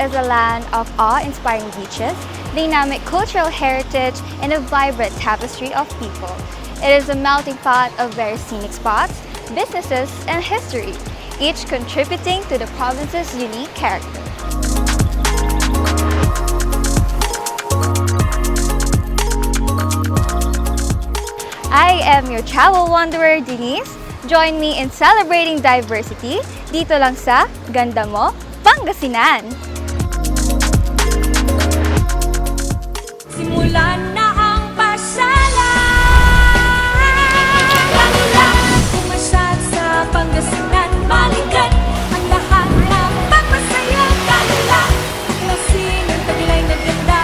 is a land of awe-inspiring beaches, dynamic cultural heritage, and a vibrant tapestry of people. It is a melting pot of very scenic spots, businesses, and history, each contributing to the province's unique character. I am your travel wanderer, Denise. Join me in celebrating diversity dito lang sa Ganda mo, Pangasinan! Simulan na ang pasyalan! Lang pumasyal sa Pangasinan, balikan ang lahat ng pagpasaya. Lang klasin ang taglay na ganda,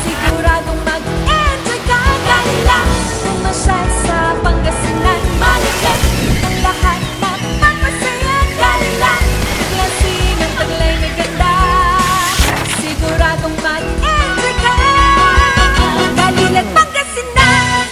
siguradong mag-enjoy ka. Lang pumasyal sa Pangasinan, balikan ang lahat ng pagpasaya. Lang klasin ang taglay na ganda, siguradong mag-enjoy ka. Kalilan Pangasinan!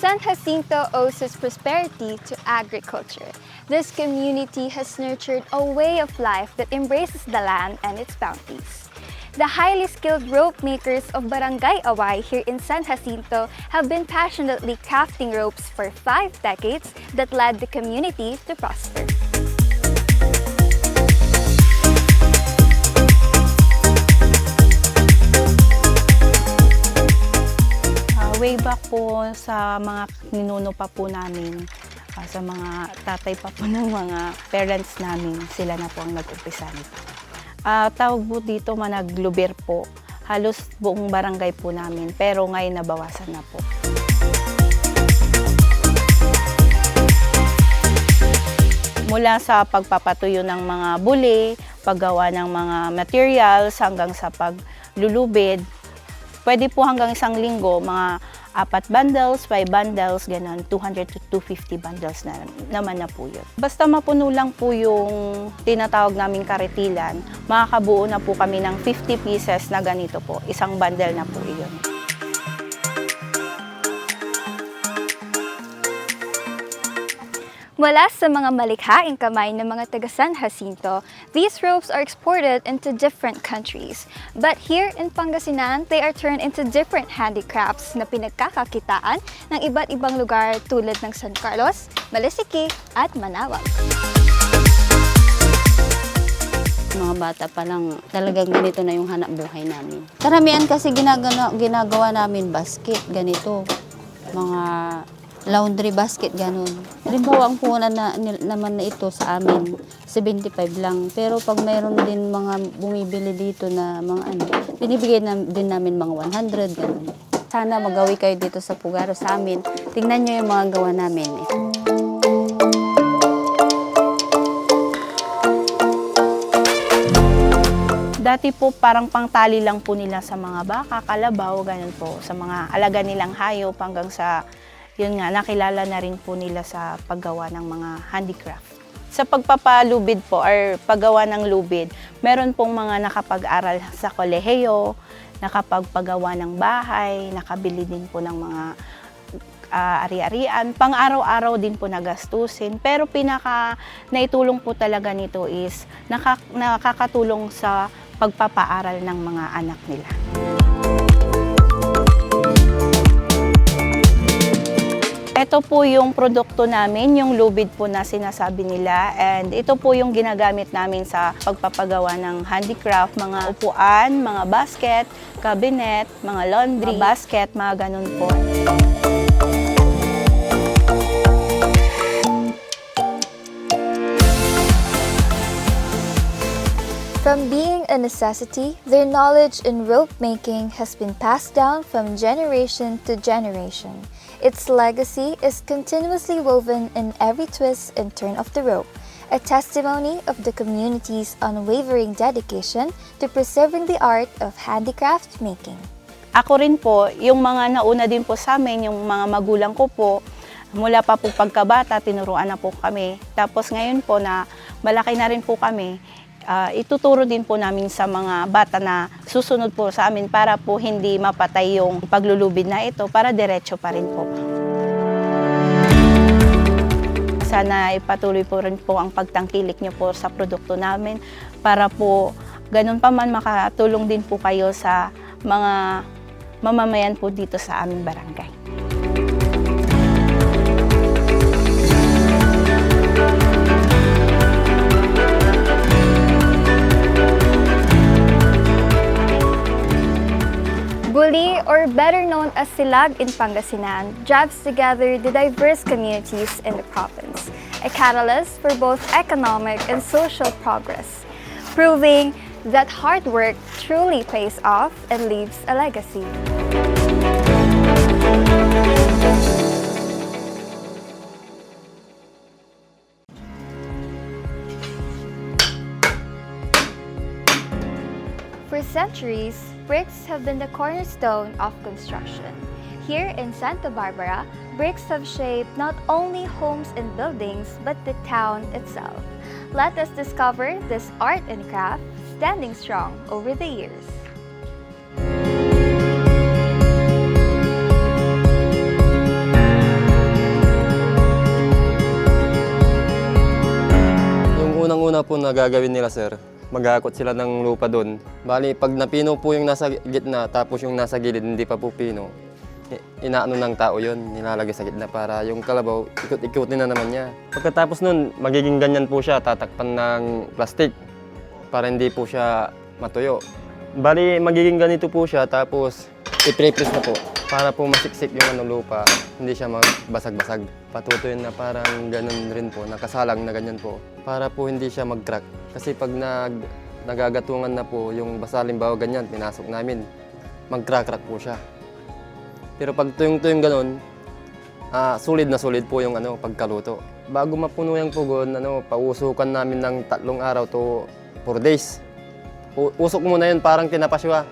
San Jacinto owes its prosperity to agriculture. This community has nurtured a way of life that embraces the land and its bounties. The highly skilled rope makers of Barangay Away here in San Jacinto have been passionately crafting ropes for 5 decades that led the community to prosper. Way back po sa mga ninuno pa po namin, sa mga tatay pa po ng mga parents namin, sila na po ang nag-umpisa nito. Tawag po dito managlubir po, halos buong barangay po namin, pero ngayon nabawasan na po. Mula sa pagpapatuyo ng mga buli, paggawa ng mga materials, hanggang sa paglulubid, pwede po hanggang isang linggo, mga 4 bundles, 5 bundles, ganun, 200 to 250 bundles na naman na po yun. Basta mapuno lang po yung tinatawag naming karetilan, makakabuo na po kami ng 50 pieces na ganito po, isang bundle na po yun. Mula sa mga malikhaing kamay ng mga taga San Jacinto, these ropes are exported into different countries. But here in Pangasinan, they are turned into different handicrafts na pinagkakakitaan ng iba't ibang lugar tulad ng San Carlos, Malisique at Manawag. Mga bata pa lang, talagang ganito na yung hanap buhay namin. Karamihan kasi ginagawa namin basket, ganito. Mga laundry basket, ganun. Halimbawa, ang puhunan naman na ito sa amin, 75 lang. Pero pag mayroon din mga bumibili dito na mga binibigay din namin mga 100, ganun. Sana magawi kayo dito sa Pugaro sa amin. Tingnan nyo yung mga gawa namin. Dati po parang pangtali lang po nila sa mga baka, kalabaw, ganun po. Sa mga alaga nilang hayop hanggang sa yun nga, nakilala na rin po nila sa paggawa ng mga handicraft. Sa pagpapalubid po or paggawa ng lubid, meron pong mga nakapag-aral sa kolehiyo, nakapagpagawa ng bahay, nakabili din po ng mga ari-arian, pang-araw-araw din po nagastusin. Pero pinaka naitulong po talaga nito is nakakatulong sa pagpapaaral ng mga anak nila. Ito po yung produkto namin, yung lubid po na sinasabi nila. And ito po yung ginagamit namin sa pagpapagawa ng handicraft, mga upuan, mga basket, cabinet, mga laundry, basket, mga ganun po. From being a necessity, their knowledge in rope making has been passed down from generation to generation. Its legacy is continuously woven in every twist and turn of the rope, a testimony of the community's unwavering dedication to preserving the art of handicraft making. Ako rin po, yung mga nauna din po sa amin, yung mga magulang ko po, mula pa po pagkabata, tinuruan na po kami. Tapos ngayon po na malaki na rin po kami, ituturo din po namin sa mga bata na susunod po sa amin para po hindi mapatay yung paglulubid na ito, para diretso pa rin po. Sana ipatuloy po rin po ang pagtangkilik niyo po sa produkto namin para po ganun pa man makatulong din po kayo sa mga mamamayan po dito sa aming barangay. Buli, or better known as Silag in Pangasinan, drives together the diverse communities in the province, a catalyst for both economic and social progress, proving that hard work truly pays off and leaves a legacy. For centuries, bricks have been the cornerstone of construction. Here in Santa Barbara, bricks have shaped not only homes and buildings, but the town itself. Let us discover this art and craft standing strong over the years. Yung unang-una po na gagawin nila, sir, mag-aakot sila ng lupa doon. Bali, pag napino po yung nasa gitna, tapos yung nasa gilid hindi pa po pino, inaano ng tao yon, nilalagay sa gitna para yung kalabaw, ikot-ikutin na naman niya. Pagkatapos nun, magiging ganyan po siya, tatakpan ng plastic para hindi po siya matuyo. Bali, magiging ganito po siya, tapos i-pre-press na po para po masiksik yung lupa, hindi siya magbasag-basag. Patutuyin na parang ganun rin po, nakasalang na ganyan po, para po hindi siya mag-crack. Kasi pag nagagatungan na po yung basa, halimbawa ganyan, pinasok namin, mag-crack po siya. Pero pag tuyong-tuyong ganun, sulit na sulit po yung pagkaluto. Bago mapuno yung pugon, pausukan namin ng 3 araw to 4 days. Usok muna yun, parang tinapaswa.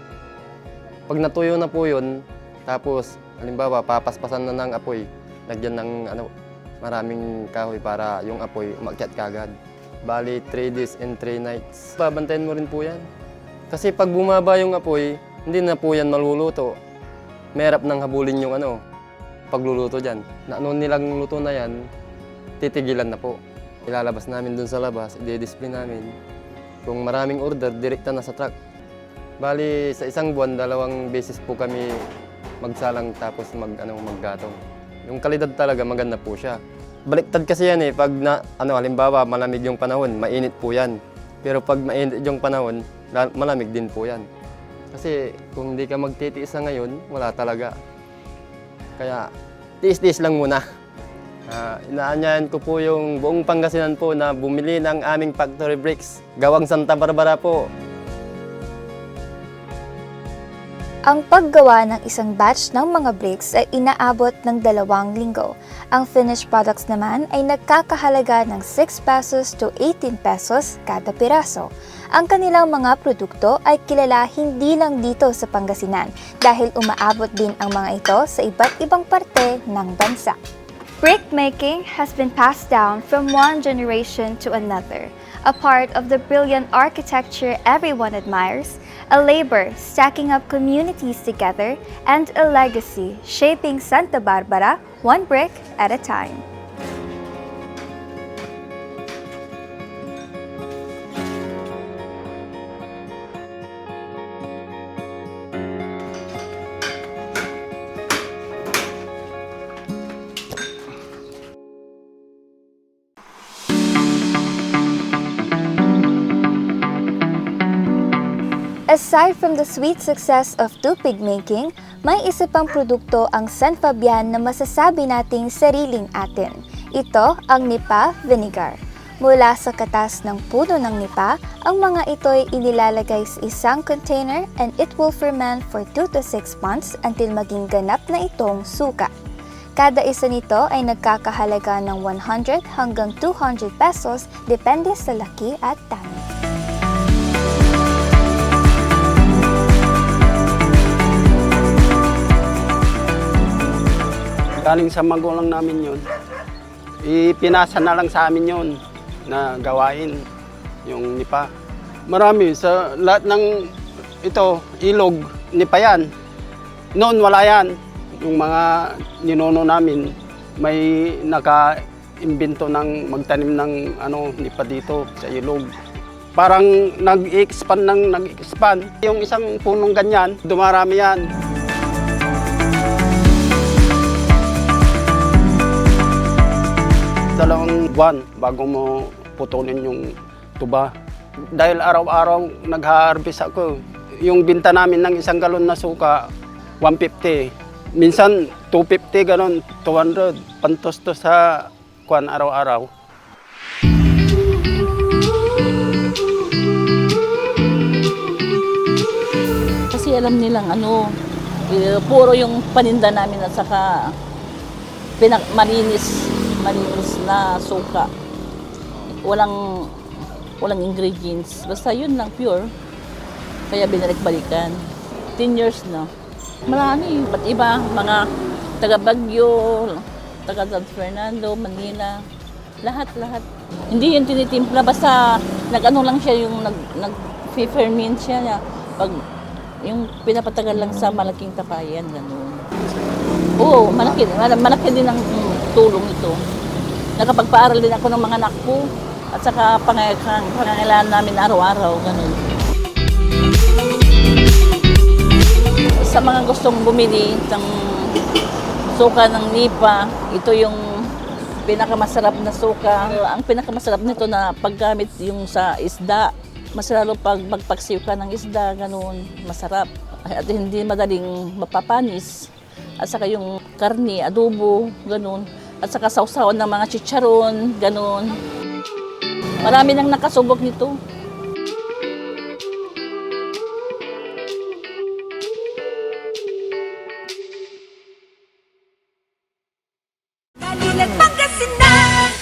Pag natuyo na po yun, tapos halimbawa papaspasan na ng apoy, lagyan ng maraming kahoy para yung apoy umakyat kagad. Bali, 3 days and 3 nights. Babantayan mo rin po yan. Kasi pag bumaba yung apoy, hindi na po yan maluluto. Merap nang habulin yung pagluluto dyan. Na nilang luto na yan, titigilan na po. Ilalabas namin dun sa labas, i-display namin. Kung maraming order, direkta na sa truck. Bali, sa isang buwan, 2 beses po kami magsalang tapos maggatong. Yung kalidad talaga, maganda po siya. Baliktad kasi yan pag halimbawa malamig yung panahon, mainit po yan. Pero pag mainit yung panahon, malamig din po yan. Kasi kung hindi ka magtitiis sa ngayon, wala talaga. Kaya tiis-tiis lang muna. Inaanyayan ko po yung buong Pangasinan po na bumili ng aming factory bricks. Gawang Santa Barbara po. Ang paggawa ng isang batch ng mga bricks ay inaabot ng 2 linggo. Ang finished products naman ay nagkakahalaga ng 6 pesos to 18 pesos kada piraso. Ang kanilang mga produkto ay kilala hindi lang dito sa Pangasinan dahil umaabot din ang mga ito sa iba't ibang parte ng bansa. Brick making has been passed down from one generation to another, a part of the brilliant architecture everyone admires, a labor stacking up communities together, and a legacy shaping Santa Barbara one brick at a time. Aside from the sweet success of tupig making, may isa pang produkto ang San Fabian na masasabi nating sariling atin. Ito ang nipa vinegar. Mula sa katas ng puno ng nipa, ang mga ito'y inilalagay sa isang container and it will ferment for 2 to 6 months until maging ganap na itong suka. Kada isa nito ay nagkakahalaga ng 100 hanggang 200 pesos depende sa laki at dami. Galing sa magulang namin yun. Ipinasa na lang sa amin yun. na gawain, yung nipa. Marami sa lahat ng ito, ilog, nipa yan. Noon wala yan. Yung mga ninuno namin, may naka-imbento ng magtanim ng nipa dito sa ilog. Parang nag-expand. Yung isang punong ganyan, dumarami yan. Dalawang buwan bago mo putulin yung tuba. Dahil araw-araw nag-harvest ako. Yung binta namin ng isang galon na suka, 150. Minsan 250, ganon, 200. Pantos-tos sa araw-araw. Kasi alam nilang puro yung paninda namin at saka malinis na suka. Walang ingredients. Basta yun lang, pure. Kaya binalik-balikan. 10 years na. Marami, ba't iba, mga taga Baguio, taga San Fernando, Manila, lahat. Hindi yun tinitimpla, basta lang siya, yung nag-ferment siya. Pag yung pinapatagal lang sa malaking tapayan, gano'n. Oo, malaki din ang tulong ito. Nakapagpaaral din ako ng mga anak ko at saka pangangailangan namin araw-araw, gano'n. Sa mga gustong bumili ng suka ng nipa, ito yung pinakamasarap na suka. Ang pinakamasarap nito na paggamit yung sa isda. Mas lalo pag magpaksiw ka ng isda, gano'n, masarap. At hindi madaling mapapanis. At saka yung karni, adobo, gano'n. At saka sausawan ng mga chicharon, gano'n. Marami nang nakasubok nito. Balilan Pangasinan.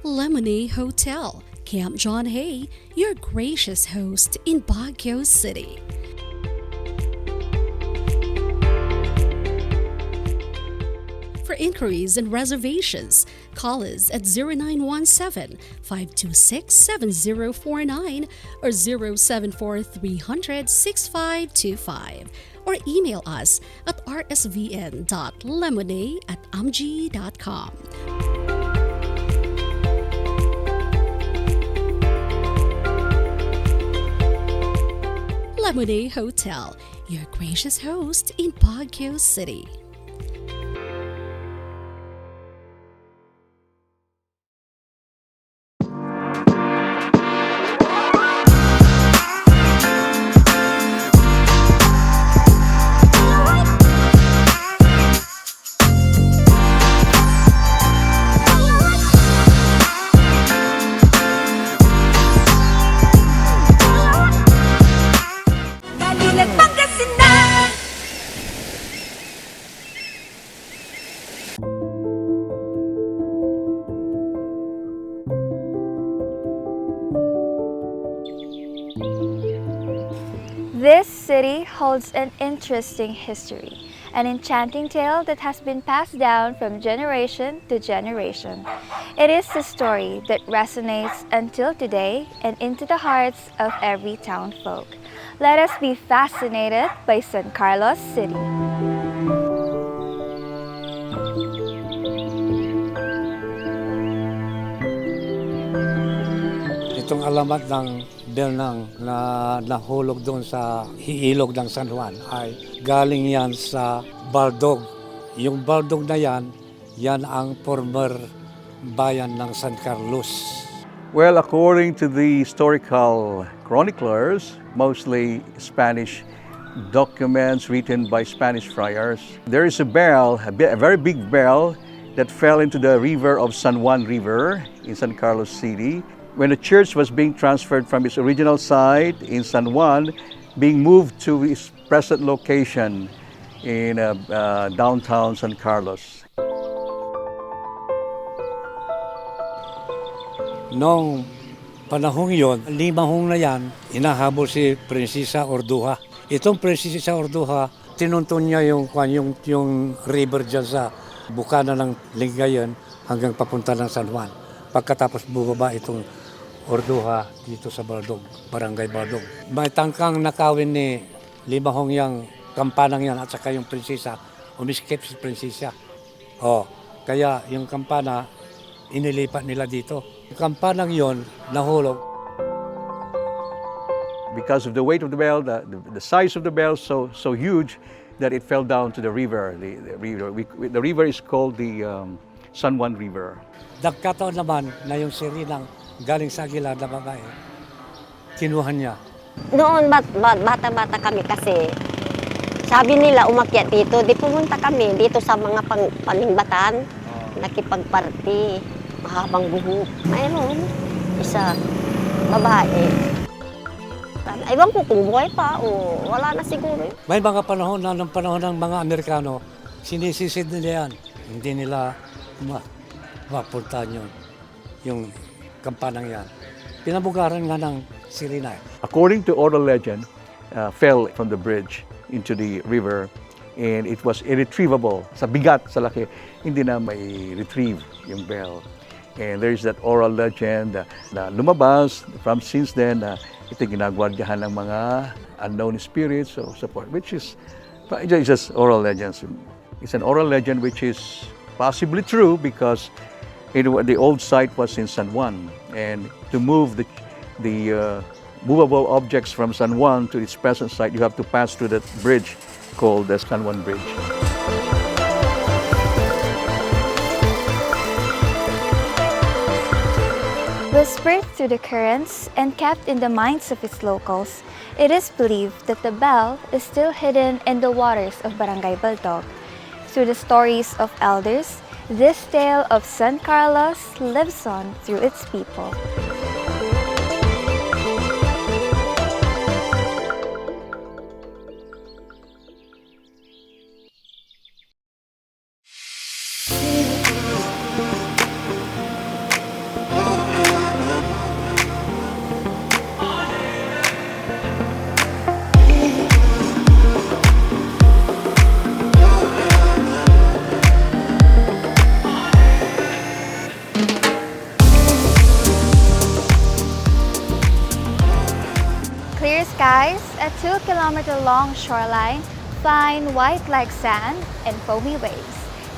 Lemonade Hotel, Camp John Hay, your gracious host in Baguio City. For inquiries and reservations, call us at 0917-526-7049 or 074-300-6525 or email us at rsvn.lemonade@amg.com. Lemonade Hotel, your gracious host in Baguio City. Balilan Pangasinan. This city holds an interesting history, an enchanting tale that has been passed down from generation to generation. It is the story that resonates until today and into the hearts of every town folk. Let us be fascinated by San Carlos City. Itong alamat ng Belnang na nahulog doon sa ilog ng San Juan ay galing yan sa Baldog. Yung Baldog na yan ang former bayan ng San Carlos. Well, according to the historical chroniclers, mostly Spanish documents written by Spanish friars, there is a bell, a very big bell that fell into the river of San Juan River in San Carlos City. When the church was being transferred from its original site in San Juan, being moved to its present location in downtown San Carlos. Noong panahong yon, 5 na yan, inahabol si Prinsesa Orduha. Itong Prinsesa Orduha, tinuntun niya yung river dyan sa bukana ng Lingayen hanggang papunta ng San Juan. Pagkatapos bubaba itong Orduha dito sa Baldog, Barangay Baldog. May tangkang nakawin ni Limahong yang kampanang yan at saka yung prinsesa, umiskip si prinsesa. Kaya yung kampana, inilipat nila dito. Yung kampanang yon nahulog. Because of the weight of the bell, the size of the bell so huge that it fell down to the river. The river is called the San Juan River. Nagkataon naman na yung sirinang galing sa Aguilar na babae, kinuha niya. Noon bata-bata kami kasi sabi nila umakyat dito, di pumunta kami dito sa mga paningbatan, nakipagparty, mahabang buhok. Mayroon, isa, babae. Ewan ko kung buhay pa o wala na siguro. May mga panahon na ng panahon ng mga Amerikano, sinisisid nila yan. Hindi nila mapuntahan yun, yung kampanang yan. Pinabugaran nga ng sirina. According to oral legend, fell from the bridge into the river and it was irretrievable. Sa bigat, sa laki, hindi na may retrieve yung bell. And there's that oral legend na lumabas from since then, ito ginagwardyahan ng mga unknown spirits or support, which is just oral legends. It's an oral legend which is possibly true because the old site was in San Juan, and to move the movable objects from San Juan to its present site, you have to pass through that bridge called the San Juan Bridge. Whispered through the currents and kept in the minds of its locals, it is believed that the bell is still hidden in the waters of Barangay Baldog. Through the stories of elders, this tale of San Carlos lives on through its people. Clear skies, a 2-kilometer-long shoreline, fine white like sand, and foamy waves.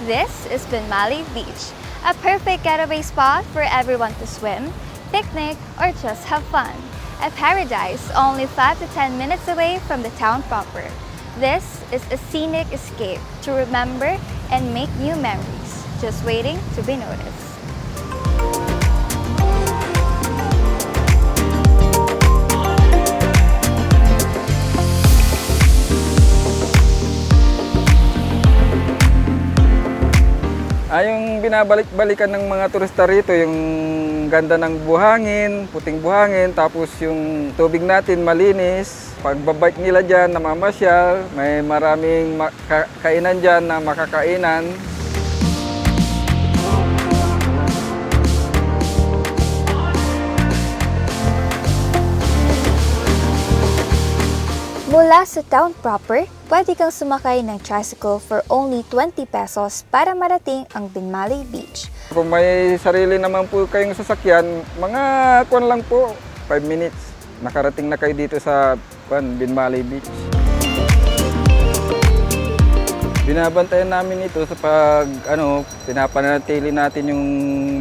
This is Binmaley Beach, a perfect getaway spot for everyone to swim, picnic, or just have fun. A paradise only 5 to 10 minutes away from the town proper. This is a scenic escape to remember and make new memories, just waiting to be noticed. Yung binabalik-balikan ng mga turista rito, yung ganda ng buhangin, puting buhangin, tapos yung tubig natin malinis. Pagbabike nila dyan, namamasyal, may maraming kainan dyan na makakainan. Mula sa town proper, pwede kang sumakay ng tricycle for only 20 pesos para marating ang Binmaley Beach. Kung may sarili naman po kayong sasakyan, mga kuwan lang po, 5 minutes. Nakarating na kayo dito sa Binmaley Beach. Binabantayan namin ito sa pinapanatili natin yung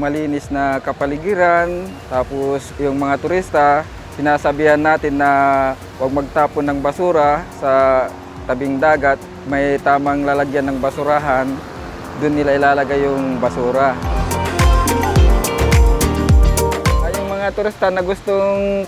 malinis na kapaligiran, tapos yung mga turista, sinasabihan natin na huwag magtapon ng basura sa tabing dagat. May tamang lalagyan ng basurahan, doon nila ilalagay yung basura. Yung mga turista na gustong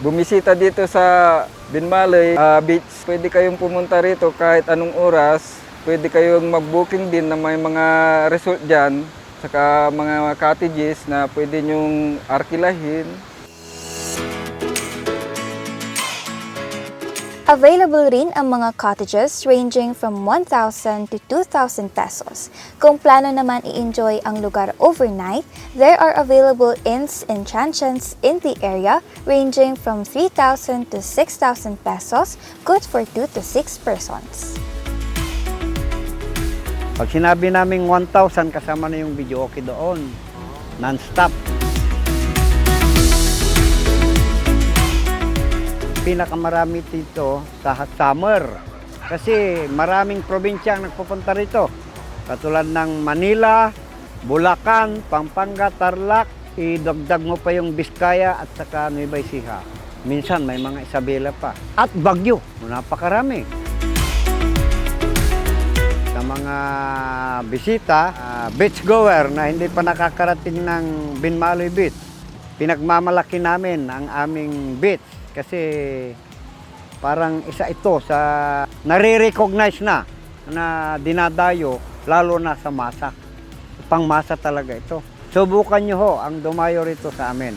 bumisita dito sa Binmaley Beach, pwede kayong pumunta rito kahit anong oras. Pwede kayong mag-booking din na may mga resort dyan, saka mga cottages na pwede nyong arkilahin. Available rin ang mga cottages ranging from 1,000 to 2,000 pesos. Kung plano naman i-enjoy ang lugar overnight, there are available inns and chanchons in the area ranging from 3,000 to 6,000 pesos, good for 2 to 6 persons. Pag sinabi namin 1,000, kasama na yung video okay doon. Non-stop. Pinakamarami dito sa hot summer. Kasi maraming probinsya ang nagpupunta rito. Katulad ng Manila, Bulacan, Pampanga, Tarlac, idagdag mo pa yung Biskaya at saka Nueva Ecija. Minsan may mga Isabela pa. At Baguio, napakarami. Sa mga bisita, beach goer na hindi pa nakakarating ng Binmaley Beach, pinagmamalaki namin ang aming beach kasi parang isa ito sa nare-recognize na dinadayo, lalo na sa masa. Pangmasa talaga ito. Subukan nyo ho ang dumayo rito sa amin.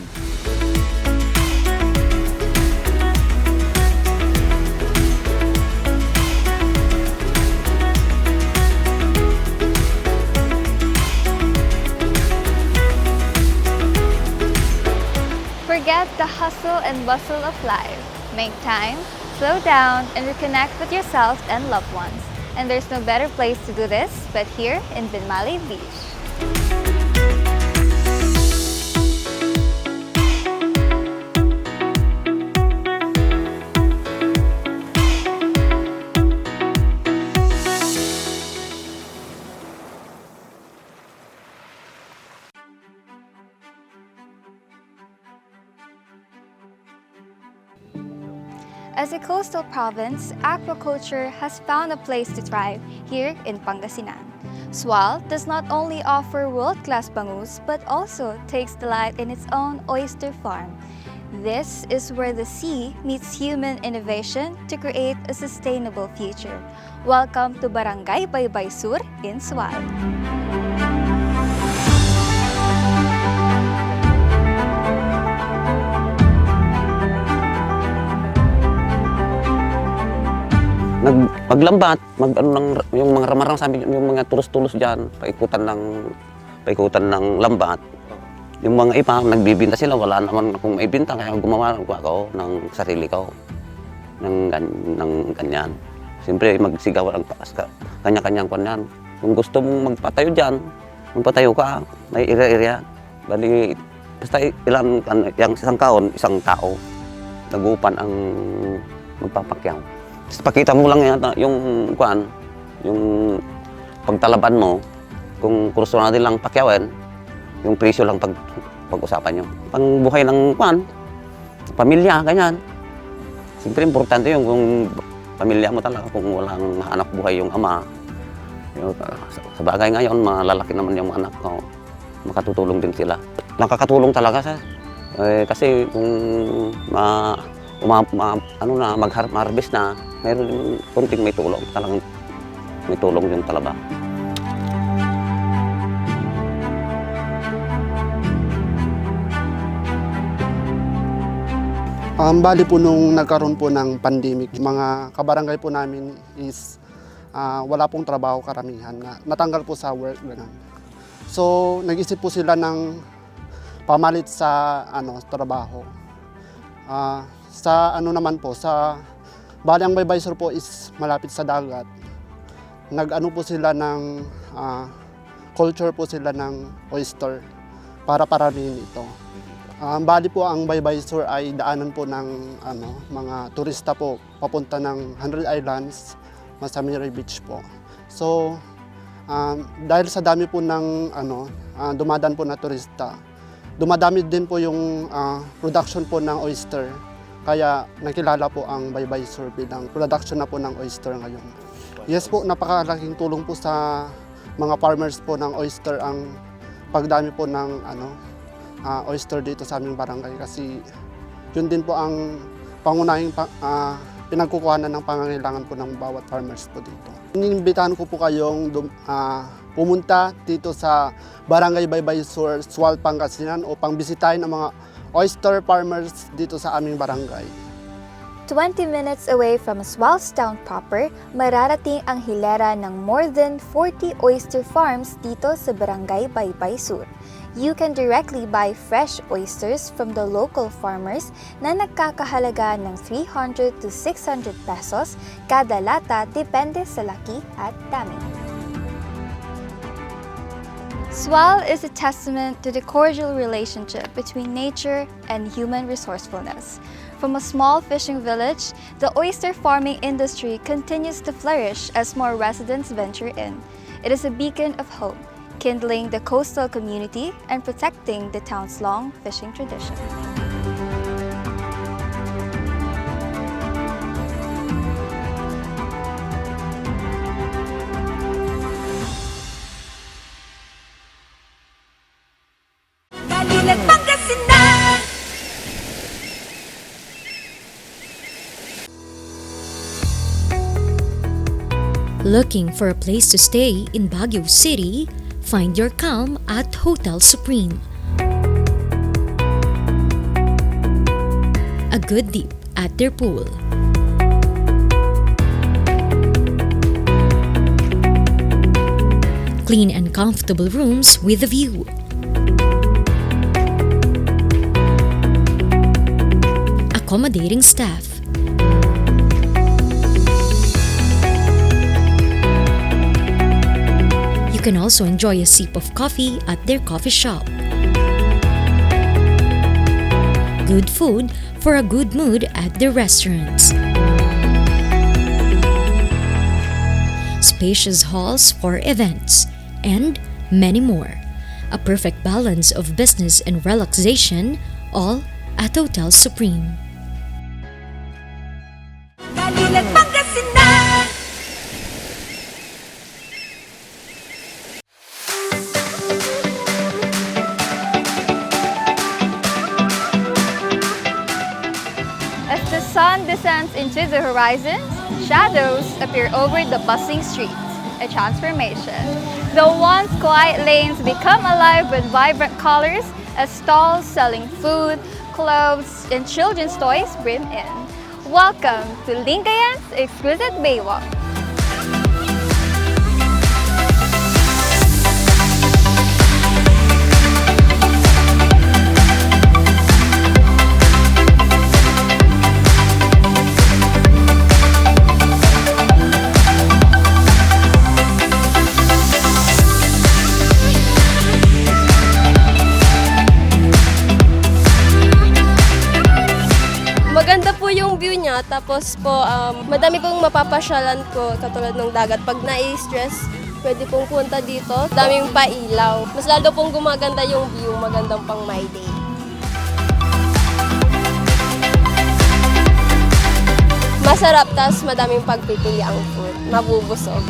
Forget the hustle and bustle of life. Make time, slow down, and reconnect with yourself and loved ones. And there's no better place to do this but here in Binmaley Beach. As a coastal province, aquaculture has found a place to thrive here in Pangasinan. Sual does not only offer world-class bangus but also takes delight in its own oyster farm. This is where the sea meets human innovation to create a sustainable future. Welcome to Barangay Baybay Sur in Sual. Maglambat, yung mga ramarang sabi, yung mga tulos-tulos diyan, paikutan ng lambat. Yung mga iba, nagbibinta sila, wala naman akong maibinta, kaya gumawa ako ng sarili ko, ng ganyan. Siyempre, magsigaw ang kanya-kanyang kanyan. Kung gusto mong magpatayo diyan, magpatayo ka, may area-area. Bali, basta yung isang kaon, isang tao, nagupan ang magpapakyaw. Pakita mo lang yata yung pagtalaban mo, kung gusto natin lang pakyawin, yung presyo lang pag-usapan nyo. Pangbuhay ng pamilya, ganyan. Siyempre, importante yung kung pamilya mo talaga, kung walang anak buhay yung ama. Sa bagay ngayon, malalaki naman yung anak ko, makatutulong din sila. Nakakatulong talaga kasi kung mag-harvest na, mayroon yung kunting may tulong, talagang may tulong yung talaba. Bali po nung nagkaroon po ng pandemic, mga kabarangay po namin is wala pong trabaho karamihan, natanggal po sa work, ganun. So nag-isip po sila ng pamalit sa trabaho. Sa naman po, bali ang Baybay Sur po is malapit sa dagat. Nag-ano po sila ng culture po sila ng oyster para paramihin ito. Bali po ang Baybay Sur ay daanan po ng mga turista po papunta ng 100 Islands, Masamiri Beach po. So dahil sa dami po ng dumadaan po na turista, dumadami din po yung production po ng oyster. Kaya nakilala po ang Baybay Sur bilang production na po ng oyster ngayon. Yes po, napakalaking tulong po sa mga farmers po ng oyster ang pagdami po ng oyster dito sa aming barangay kasi yun din po ang pangunahing pinagkukuhanan ng pangangailangan po ng bawat farmers po dito. Inimbitahan ko po kayong pumunta dito sa Barangay Baybay Sur, Sual, Pangasinan upang bisitahin ang mga oyster farmers dito sa aming barangay. 20 minutes away from Sual's town proper, mararating ang hilera ng more than 40 oyster farms dito sa Barangay Baybay Sur. You can directly buy fresh oysters from the local farmers na nagkakahalaga ng 300 to 600 pesos kada lata depende sa laki at dami. Sual is a testament to the cordial relationship between nature and human resourcefulness. From a small fishing village, the oyster farming industry continues to flourish as more residents venture in. It is a beacon of hope, kindling the coastal community and protecting the town's long fishing tradition. Pangasinan. Looking for a place to stay in Baguio City? Find your calm at Hotel Supreme. A good dip at their pool. Clean and comfortable rooms with a view. Accommodating staff. You can also enjoy a sip of coffee at their coffee shop. Good food for a good mood at their restaurants. Spacious halls for events, and many more. A perfect balance of business and relaxation, all at Hotel Supreme. Pangasinan. As the sun descends into the horizon, shadows appear over the bustling streets, a transformation. The once quiet lanes become alive with vibrant colors as stalls selling food, clothes, and children's toys brim in. Welcome to Lingayen's exquisite Baywalk. Maganda po yung view niya, tapos po madami pong mapapasyalan ko katulad ng dagat. Pag nai-stress, pwede pong punta dito. Daming pailaw. Mas lalo pong gumaganda yung view, magandang pang my day. Masarap, tas madaming pagpipili ang food. Mabubusog.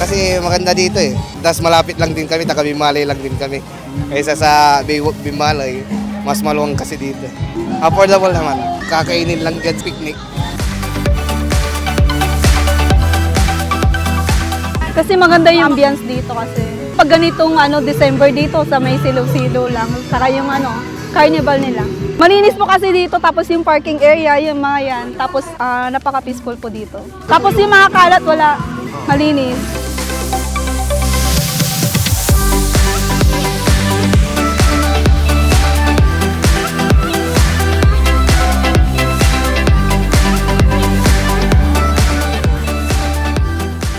Kasi maganda dito eh. Tapos malapit lang din kami, taga Binmaley lang din kami. Kaysa sa Binmaley, mas maluwang kasi dito. Affordable naman. Kakainin lang dyan sa picnic. Kasi maganda yung ambience dito kasi. Pag ganitong December dito sa may silo-silo lang, saka yung carnival nila. Malinis po kasi dito, tapos yung parking area, yung mga yan. Tapos napaka-peaceful po dito. Tapos yung mga kalat, wala. Malinis.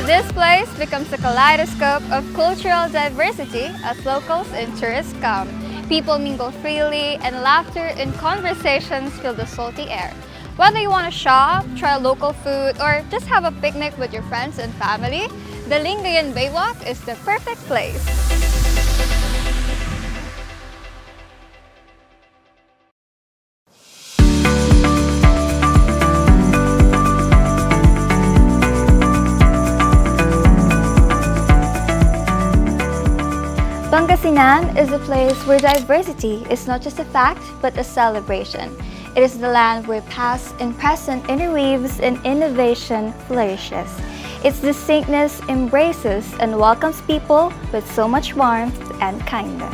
This place becomes a kaleidoscope of cultural diversity as locals and tourists come. People mingle freely and laughter and conversations fill the salty air. Whether you want to shop, try local food, or just have a picnic with your friends and family, the Lingayen Baywalk is the perfect place. Pangasinan is a place where diversity is not just a fact, but a celebration. It is the land where past and present interweaves and innovation flourishes. Its distinctness embraces and welcomes people with so much warmth and kindness.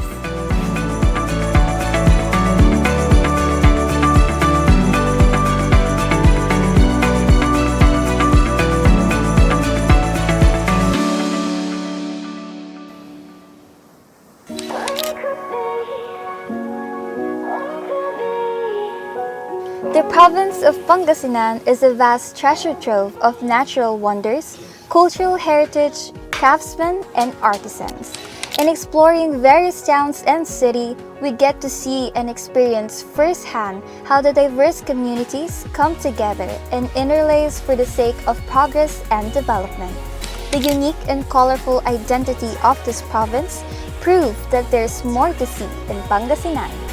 province of Pangasinan is a vast treasure trove of natural wonders, cultural heritage, craftsmen, and artisans. In exploring various towns and cities, we get to see and experience firsthand how the diverse communities come together and interlace for the sake of progress and development. The unique and colorful identity of this province prove that there's more to see in Pangasinan.